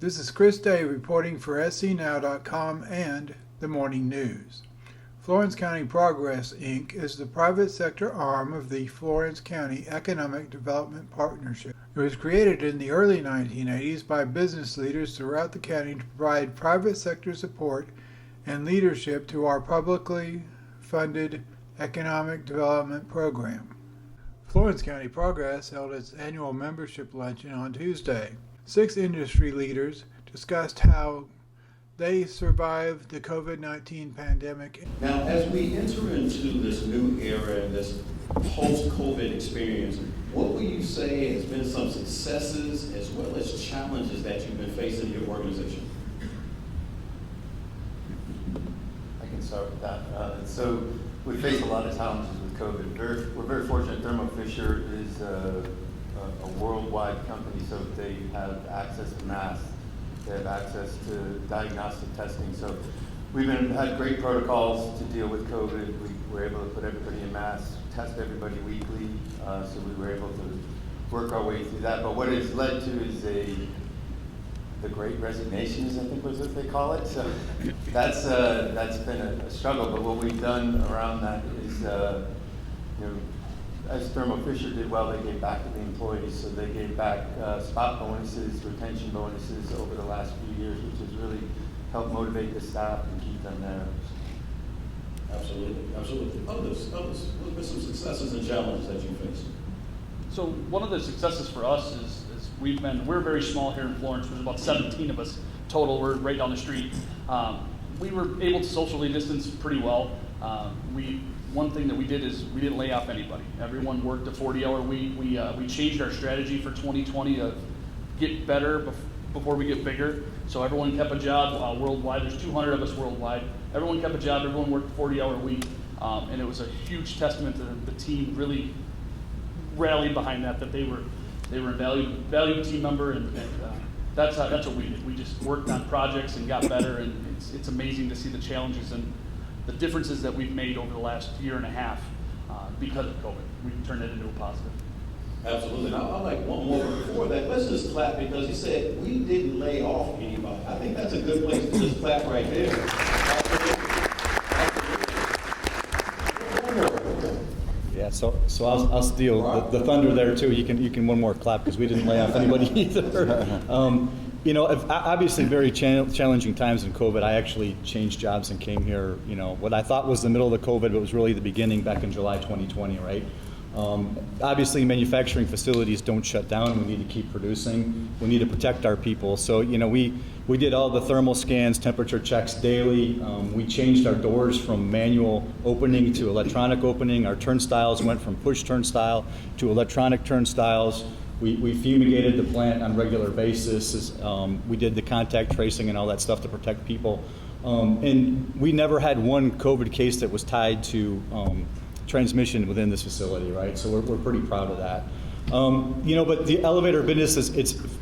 This is Chris Day reporting for scnow.com and the Morning News. Florence County Progress, Inc. is the private sector arm of the Florence County Economic Development Partnership. It was created in the early 1980s by business leaders throughout the county to provide private sector support and leadership to our publicly funded economic development program. Florence County Progress held its annual membership luncheon on Tuesday. 6 industry leaders discussed how they survived the COVID-19 pandemic. Now, as we enter into this new era and this post-COVID experience, what would you say has been some successes as well as challenges that you've been facing in your organization? I can start with that. So we faced a lot of challenges with COVID. We're very fortunate. Thermo Fisher is a worldwide company, so they have access to masks, they have access to diagnostic testing. So we've had great protocols to deal with COVID. We were able to put everybody in masks, test everybody weekly, so we were able to work our way through that. But what it's led to is the great resignations, I think was what they call it. So that's been a struggle. But what we've done around that is, as Thermo Fisher did well, they gave back to the employees. So they gave back spot bonuses, retention bonuses over the last few years, which has really helped motivate the staff and keep them there. Absolutely, absolutely. Others, what have been some successes and challenges that you faced? So one of the successes for us is we're very small here in Florence. There's about 17 of us total. We're right down the street. We were able to socially distance pretty well. One thing that we did is we didn't lay off anybody. Everyone worked a 40-hour week. We changed our strategy for 2020 to get better before we get bigger. So everyone kept a job worldwide. There's 200 of us worldwide. Everyone kept a job. Everyone worked a 40-hour week. And it was a huge testament to the team really rallied behind that they were a valued team member, and that's what we did. We just worked on projects and got better, and it's amazing to see the challenges and the differences that we've made over the last year and a half because of COVID. We've turned it into a positive. Absolutely. And I'd like one more before that. Let's just clap, because he said we didn't lay off anybody. I think that's a good place to just clap right there. Yeah, so I'll steal the thunder there too. You can one more clap, because we didn't lay off anybody either. Obviously very challenging times in COVID. I actually changed jobs and came here, what I thought was the middle of the COVID, but was really the beginning back in July 2020, right? Obviously manufacturing facilities don't shut down. We need to keep producing. We need to protect our people. So, we did all the thermal scans, temperature checks daily. We changed our doors from manual opening to electronic opening. Our turnstiles went from push turnstile to electronic turnstiles. We fumigated the plant on a regular basis. We did the contact tracing and all that stuff to protect people. And we never had one COVID case that was tied to transmission within this facility, right? So we're pretty proud of that. But the elevator business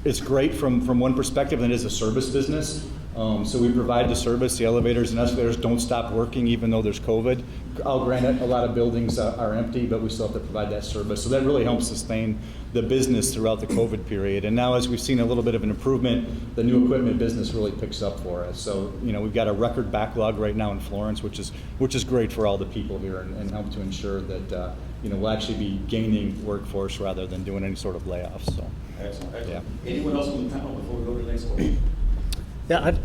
it's great from one perspective, and it is a service business. So we provide the service. The elevators and escalators don't stop working even though there's COVID. I'll grant it, a lot of buildings are empty, but we still have to provide that service. So that really helps sustain the business throughout the COVID period. And now, as we've seen a little bit of an improvement, the new equipment business really picks up for us. So we've got a record backlog right now in Florence, which is great for all the people here, and help to ensure that we'll actually be gaining workforce rather than doing any sort of layoffs. So excellent. Yeah. Anyone else on the panel before we go to the next question? Yeah,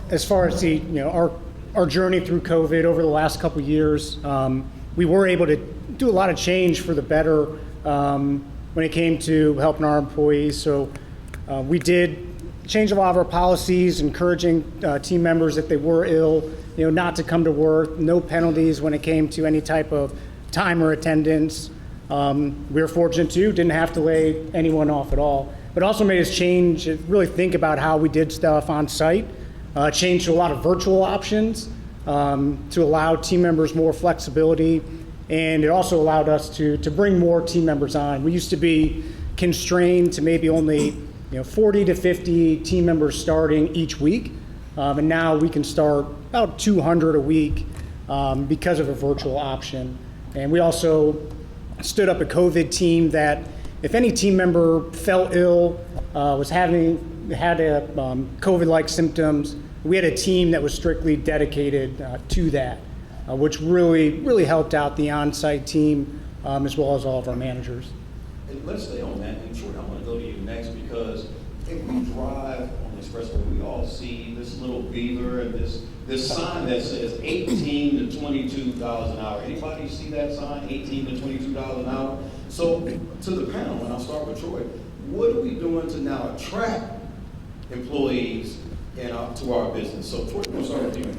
as far as our journey through COVID over the last couple of years, we were able to do a lot of change for the better when it came to helping our employees. So we did change a lot of our policies, encouraging team members, if they were ill, not to come to work. No penalties when it came to any type of time or attendance. We were fortunate too, didn't have to lay anyone off at all. But also made us change, really think about how we did stuff on site. Changed to a lot of virtual options to allow team members more flexibility, and it also allowed us to bring more team members on. We used to be constrained to maybe only 40 to 50 team members starting each week, and now we can start about 200 a week because of a virtual option. And we also stood up a COVID team that if any team member fell ill, was having had COVID-like symptoms, we had a team that was strictly dedicated to that, which really helped out the on-site team as well as all of our managers. And let's stay on that. And Troy, I want to go to you next because if we drive on the expressway, we all see this little beaver and this sign that says 18 to $22 an hour. Anybody see that sign, 18 to $22 an hour? So to the panel, and I'll start with Troy, what are we doing to now attract employees to our business? So Troy, we'll start with you.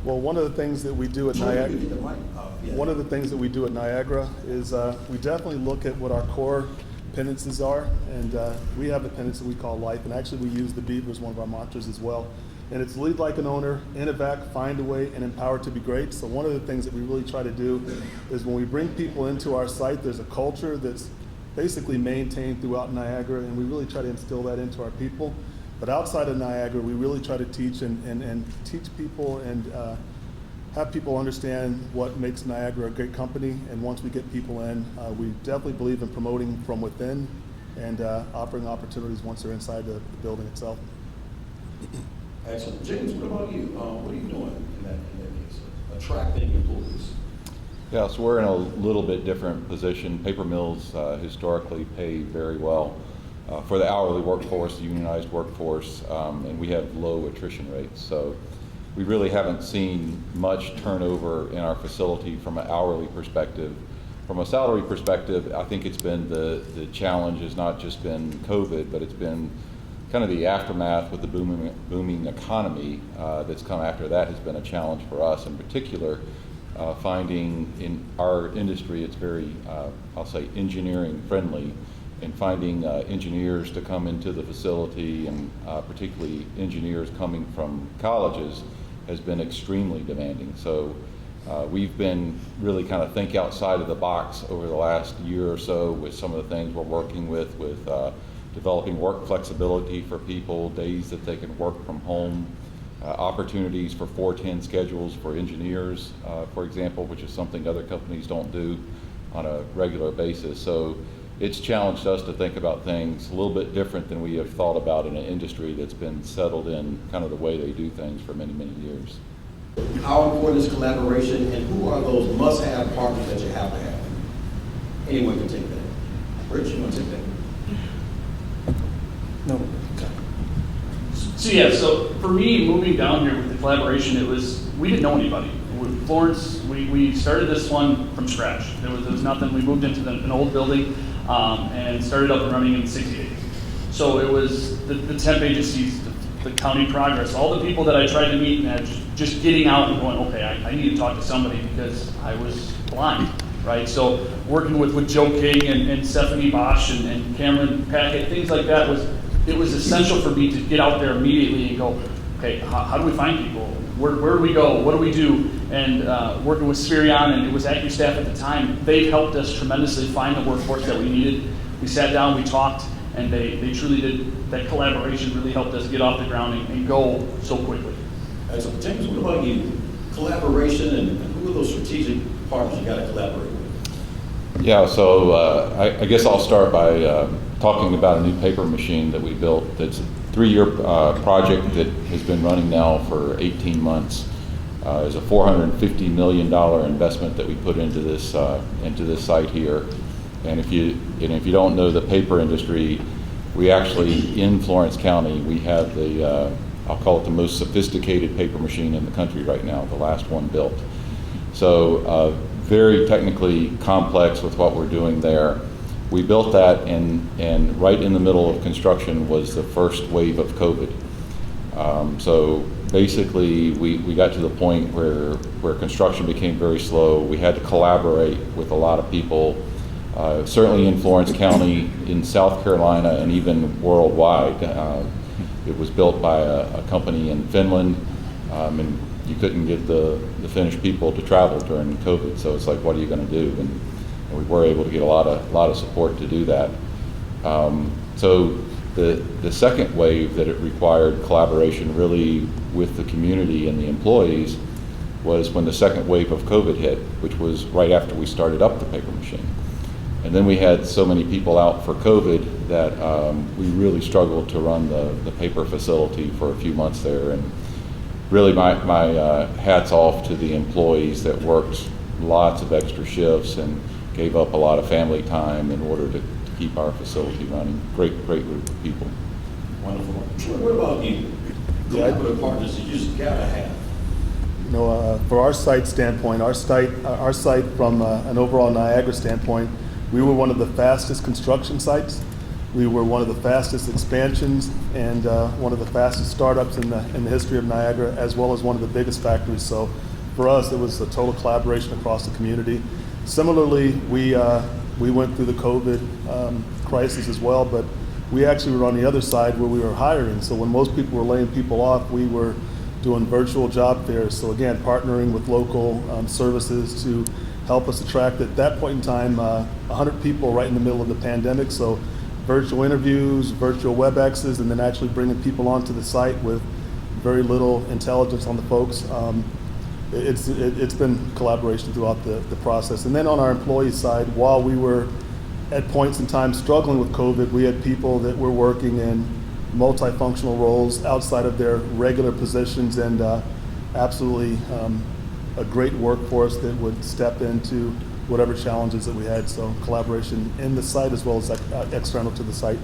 Well, one of the things that we do at Troy, Niagara, you can get the mic up. Yeah. one of the things that we do at Niagara is we definitely look at what our core penances are, and we have a penance that we call life, and actually we use the beaver as one of our mantras as well. And it's lead like an owner, innovate, find a way, and empower to be great. So one of the things that we really try to do is when we bring people into our site, there's a culture that's basically maintained throughout Niagara, and we really try to instill that into our people. But outside of Niagara, we really try to teach and teach people and have people understand what makes Niagara a great company. And once we get people in, we definitely believe in promoting from within and offering opportunities once they're inside the building itself. Excellent. James, what about you? What are you doing in that case? Attracting employees. Yeah, so we're in a little bit different position. Paper mills historically pay very well for the hourly workforce, the unionized workforce, and we have low attrition rates. So we really haven't seen much turnover in our facility from an hourly perspective. From a salary perspective, I think it's been the challenge has not just been COVID, but it's been kind of the aftermath with the booming economy that's come after that has been a challenge for us. In particular, finding in our industry, it's very, I'll say, engineering friendly, and finding engineers to come into the facility, and particularly engineers coming from colleges, has been extremely demanding. So we've been really kind of think outside of the box over the last year or so with some of the things we're working with developing work flexibility for people, days that they can work from home, opportunities for 410 schedules for engineers, for example, which is something other companies don't do on a regular basis. So it's challenged us to think about things a little bit different than we have thought about in an industry that's been settled in kind of the way they do things for many, many years. How important is collaboration, and who are those must-have partners that you have to have? Anyone can take that. Rich, you want to take that? No. So yeah, so for me, moving down here with the collaboration, we didn't know anybody. With Florence, we started this one from scratch. There was nothing. We moved into an old building and started up and running in 60 days. So it was the temp agencies, the county progress, all the people that I tried to meet, and just getting out and going, okay, I need to talk to somebody because I was blind, right? So working with Joe King and Stephanie Bosch and Cameron Packett, things like that it was essential for me to get out there immediately and go, okay, how do we find people? Where do we go? What do we do? And working with Spherion, and it was AccuStaff at the time, they've helped us tremendously find the workforce that we needed. We sat down, we talked, and they truly did. That collaboration really helped us get off the ground and go so quickly. So James, what about you? Collaboration, and who are those strategic partners you got to collaborate with? Yeah, so I guess I'll start by talking about a new paper machine that we built. That's a 3-year project that has been running now for 18 months. It's a $450 million investment that we put into this site here. And if you don't know the paper industry, we actually in Florence County we have I'll call it the most sophisticated paper machine in the country right now, the last one built. So very technically complex with what we're doing there. We built that, and right in the middle of construction was the first wave of COVID. So basically, we got to the point where construction became very slow. We had to collaborate with a lot of people, certainly in Florence County, in South Carolina, and even worldwide. It was built by a company in Finland, and you couldn't get the Finnish people to travel during COVID. So it's like, what are you going to do? And we were able to get a lot of support to do that. So the second wave that it required collaboration really with the community and the employees was when the second wave of COVID hit, which was right after we started up the paper machine. And then we had so many people out for COVID that we really struggled to run the paper facility for a few months there. And really my hat's off to the employees that worked lots of extra shifts and gave up a lot of family time in order to keep our facility running. Great group of people. Wonderful. What about you? Collaborative partners that you just gotta have. You know, for our site standpoint, our site from an overall Niagara standpoint, we were one of the fastest construction sites. We were one of the fastest expansions and one of the fastest startups in the history of Niagara, as well as one of the biggest factories. So for us, it was a total collaboration across the community. Similarly, we went through the COVID crisis as well, but we actually were on the other side where we were hiring. So when most people were laying people off, we were doing virtual job fairs. So again, partnering with local services to help us attract, at that point in time, 100 people right in the middle of the pandemic. So virtual interviews, virtual WebExes, and then actually bringing people onto the site with very little intelligence on the folks. It's been collaboration throughout the process. And then on our employee side, while we were at points in time struggling with COVID, we had people that were working in multifunctional roles outside of their regular positions, and absolutely a great workforce that would step into whatever challenges that we had. So collaboration in the site as well as external to the site.